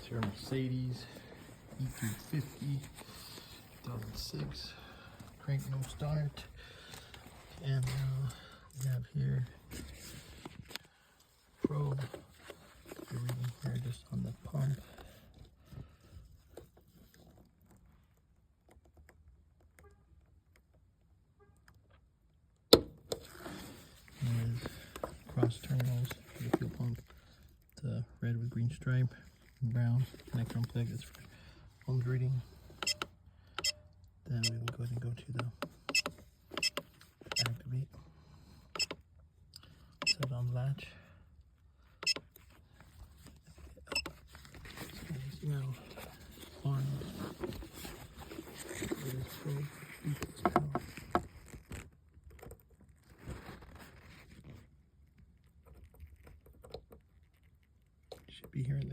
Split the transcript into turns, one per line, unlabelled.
It's your Mercedes E350 2006. Crank no start. And we have here probe. You're reading here just on the pump. And cross terminals for the fuel pump. The red with green stripe, and brown connector unplug is for ohms reading. Then we will go ahead and go to the activate. Set it on latch. So it's now on. It is probe.